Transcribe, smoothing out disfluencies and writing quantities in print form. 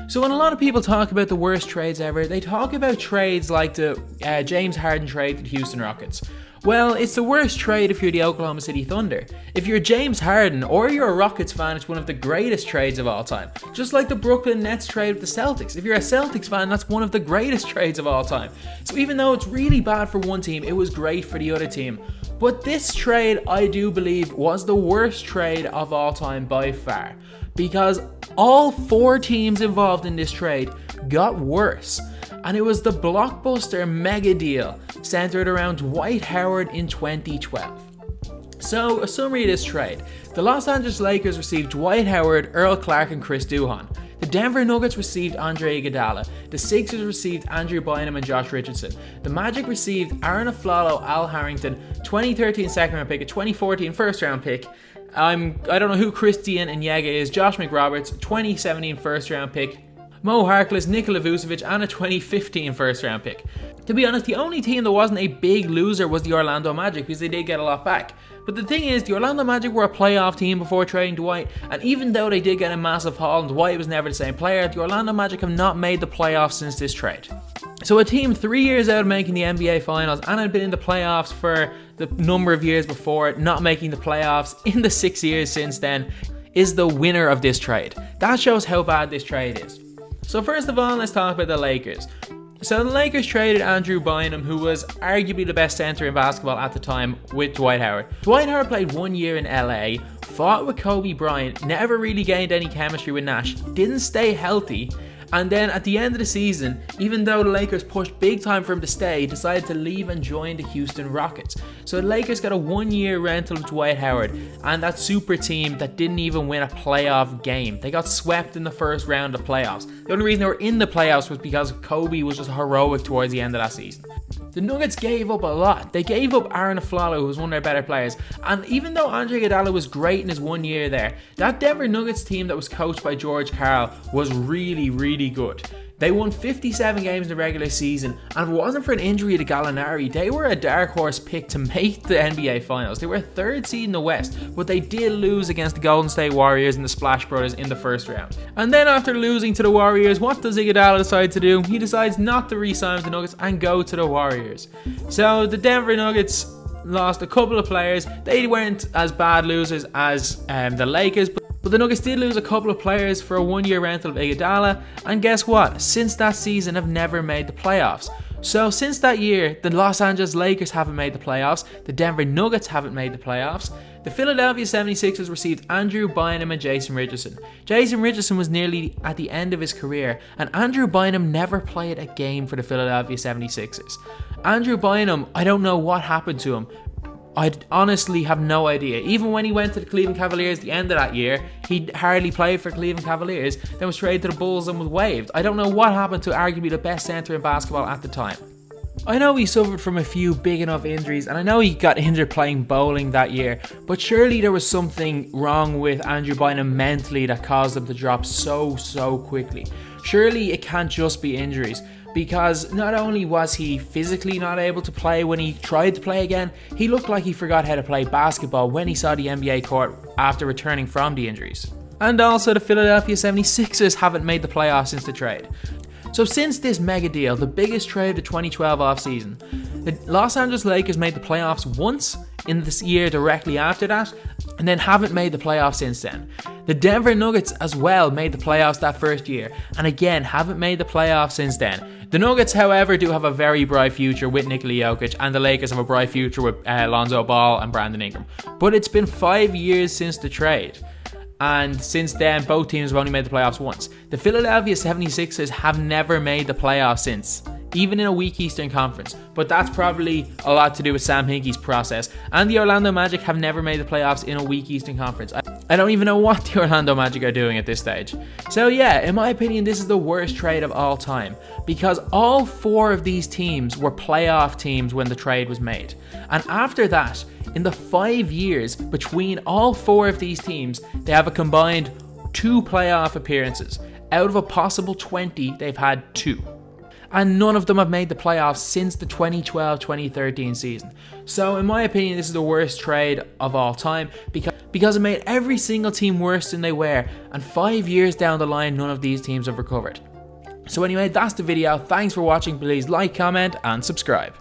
So when a lot of people talk about the worst trades ever, they talk about trades like the James Harden trade to the Houston Rockets. Well, it's the worst trade if you're the Oklahoma City Thunder. If you're James Harden or you're a Rockets fan, it's one of the greatest trades of all time. Just like the Brooklyn Nets trade with the Celtics. If you're a Celtics fan, that's one of the greatest trades of all time. So even though it's really bad for one team, it was great for the other team. But this trade, I do believe, was the worst trade of all time by far. Because all 4 teams involved in this trade got worse. And it was the blockbuster mega deal centered around Dwight Howard in 2012. So, a summary of this trade. The Los Angeles Lakers received Dwight Howard, Earl Clark and Chris Duhon. The Denver Nuggets received Andre Iguodala. The Sixers received Andrew Bynum and Josh Richardson. The Magic received Aaron Aflalo, Al Harrington, 2013 second round pick, a 2014 first round pick. I don't know who Christian and Yega is, Josh McRoberts, 2017 first round pick, Mo Harkless, Nikola Vucevic, and a 2015 first round pick. To be honest, the only team that wasn't a big loser was the Orlando Magic, because they did get a lot back. But the thing is, the Orlando Magic were a playoff team before trading Dwight, and even though they did get a massive haul and Dwight was never the same player, the Orlando Magic have not made the playoffs since this trade. So a team 3 years out of making the NBA Finals and had been in the playoffs for the number of years before, not making the playoffs in the 6 years since then, is the winner of this trade. That shows how bad this trade is. So first of all, let's talk about the Lakers. So the Lakers traded Andrew Bynum, who was arguably the best center in basketball at the time, with Dwight Howard. Dwight Howard played 1 year in LA, fought with Kobe Bryant, never really gained any chemistry with Nash, didn't stay healthy, and then at the end of the season, even though the Lakers pushed big time for him to stay, decided to leave and join the Houston Rockets. So the Lakers got a 1 year rental of Dwight Howard and that super team that didn't even win a playoff game. They got swept in the first round of playoffs. The only reason they were in the playoffs was because Kobe was just heroic towards the end of that season. The Nuggets gave up a lot. They gave up Aaron Aflalo, who was one of their better players. And even though Andre Iguodala was great in his 1 year there, that Denver Nuggets team that was coached by George Karl was really, really good. They won 57 games in the regular season, and if it wasn't for an injury to Gallinari, they were a dark horse pick to make the NBA Finals. They were 3rd seed in the West, but they did lose against the Golden State Warriors and the Splash Brothers in the first round. And then after losing to the Warriors, what does Iguodala decide to do? He decides not to re-sign with the Nuggets and go to the Warriors. So the Denver Nuggets lost a couple of players. They weren't as bad losers as the Lakers, but the Nuggets did lose a couple of players for a 1 year rental of Iguodala, and guess what? Since that season have never made the playoffs. So since that year, the Los Angeles Lakers haven't made the playoffs, the Denver Nuggets haven't made the playoffs, the Philadelphia 76ers received Andrew Bynum and Jason Richardson. Jason Richardson was nearly at the end of his career, and Andrew Bynum never played a game for the Philadelphia 76ers. Andrew Bynum, I don't know what happened to him. I honestly have no idea. Even when he went to the Cleveland Cavaliers at the end of that year, he hardly played for Cleveland Cavaliers, then was traded to the Bulls and was waived. I don't know what happened to arguably the best center in basketball at the time. I know he suffered from a few big enough injuries, and I know he got injured playing bowling that year, but surely there was something wrong with Andrew Bynum mentally that caused him to drop so quickly. Surely it can't just be injuries. Because not only was he physically not able to play when he tried to play again, he looked like he forgot how to play basketball when he saw the NBA court after returning from the injuries. And also the Philadelphia 76ers haven't made the playoffs since the trade. So since this mega deal, the biggest trade of the 2012 offseason, the Los Angeles Lakers made the playoffs once in this year directly after that, and then haven't made the playoffs since then. The Denver Nuggets as well made the playoffs that first year, and again haven't made the playoffs since then. The Nuggets, however, do have a very bright future with Nikola Jokic, and the Lakers have a bright future with Lonzo Ball and Brandon Ingram. But it's been 5 years since the trade, and since then both teams have only made the playoffs once. The Philadelphia 76ers have never made the playoffs since, even in a weak Eastern Conference, but that's probably a lot to do with Sam Hinkie's process. And the Orlando Magic have never made the playoffs in a weak Eastern Conference. I don't even know what the Orlando Magic are doing at this stage. So yeah, in my opinion, this is the worst trade of all time, because all 4 of these teams were playoff teams when the trade was made. And after that, in the 5 years between all 4 of these teams, they have a combined 2 playoff appearances. Out of a possible 20, they've had 2. and none of them have made the playoffs since the 2012-2013 season. So in my opinion, this is the worst trade of all time because it made every single team worse than they were, and 5 years down the line, none of these teams have recovered. So anyway, that's the video. Thanks for watching. Please like, comment, and subscribe.